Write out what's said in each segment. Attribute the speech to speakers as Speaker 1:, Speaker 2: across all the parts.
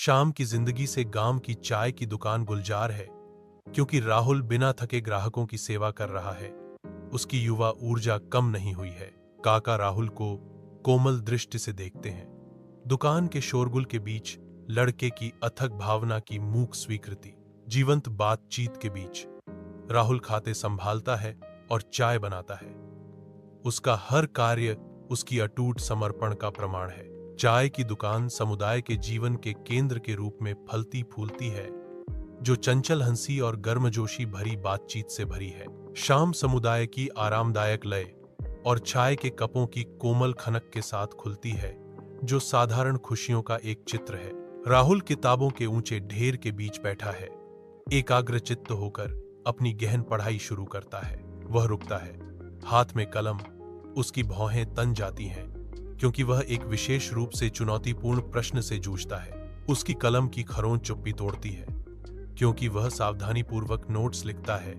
Speaker 1: शाम की जिंदगी से गांव की चाय की दुकान गुलजार है, क्योंकि राहुल बिना थके ग्राहकों की सेवा कर रहा है। उसकी युवा ऊर्जा कम नहीं हुई है। काका राहुल को कोमल दृष्टि से देखते हैं। दुकान के शोरगुल के बीच लड़के की अथक भावना की मूक स्वीकृति। जीवंत बातचीत के बीच राहुल खाते संभालता है और चाय बनाता है। उसका हर कार्य उसकी अटूट समर्पण का प्रमाण है। चाय की दुकान समुदाय के जीवन के केंद्र के रूप में फलती फूलती है, जो चंचल हंसी और गर्मजोशी भरी बातचीत से भरी है। शाम समुदाय की आरामदायक लय और चाय के कपों की कोमल खनक के साथ खुलती है, जो साधारण खुशियों का एक चित्र है। राहुल किताबों के ऊंचे ढेर के बीच बैठा है, एकाग्रचित्त होकर अपनी गहन पढ़ाई शुरू करता है। वह रुकता है, हाथ में कलम, उसकी भौहें तन जाती हैं, क्योंकि वह एक विशेष रूप से चुनौतीपूर्ण प्रश्न से जूझता है। उसकी कलम की खरोंच चुप्पी तोड़ती है, क्योंकि वह सावधानीपूर्वक नोट्स लिखता है,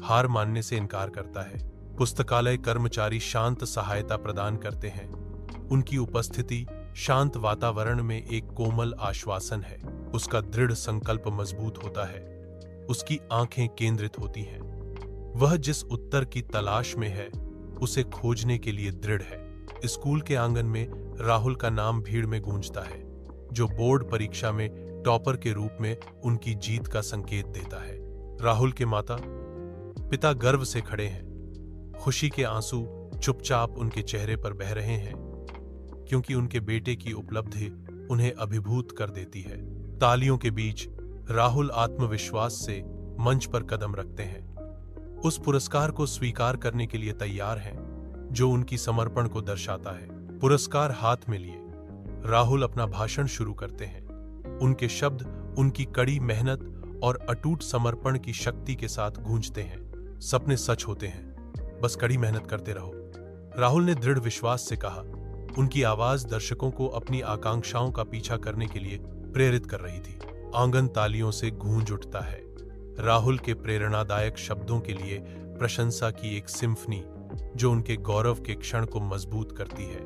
Speaker 1: हार मानने से इनकार करता है। पुस्तकालय कर्मचारी शांत सहायता प्रदान करते हैं। उनकी उपस्थिति शांत वातावरण में एक कोमल आश्वासन है। उसका दृढ़ संकल्प मजबूत होता है। उसकी आंखें केंद्रित होती हैं। वह जिस उत्तर की तलाश में है, उसे खोजने के लिए दृढ़ है। स्कूल के आंगन में राहुल का नाम भीड़ में गूंजता है, जो बोर्ड परीक्षा में टॉपर के रूप में उनकी जीत का संकेत देता है। राहुल के माता पिता गर्व से खड़े हैं। खुशी के आंसू चुपचाप उनके चेहरे पर बह रहे हैं, क्योंकि उनके बेटे की उपलब्धि उन्हें अभिभूत कर देती है। तालियों के बीच राहुल आत्मविश्वास से मंच पर कदम रखते हैं। उस पुरस्कार को स्वीकार करने के लिए तैयार हैं, जो उनकी समर्पण को दर्शाता है। पुरस्कार हाथ में लिए राहुल अपना भाषण शुरू करते हैं। उनके शब्द उनकी कड़ी मेहनत और अटूट समर्पण की शक्ति के साथ गूंजते हैं। सपने सच होते हैं, बस कड़ी मेहनत करते रहो, राहुल ने दृढ़ विश्वास से कहा। उनकी आवाज दर्शकों को अपनी आकांक्षाओं का पीछा करने के लिए प्रेरित कर रही थी। आंगन तालियों से गूंज उठता है। राहुल के प्रेरणादायक शब्दों के लिए प्रशंसा की एक सिम्फनी, जो उनके गौरव के क्षण को मजबूत करती है।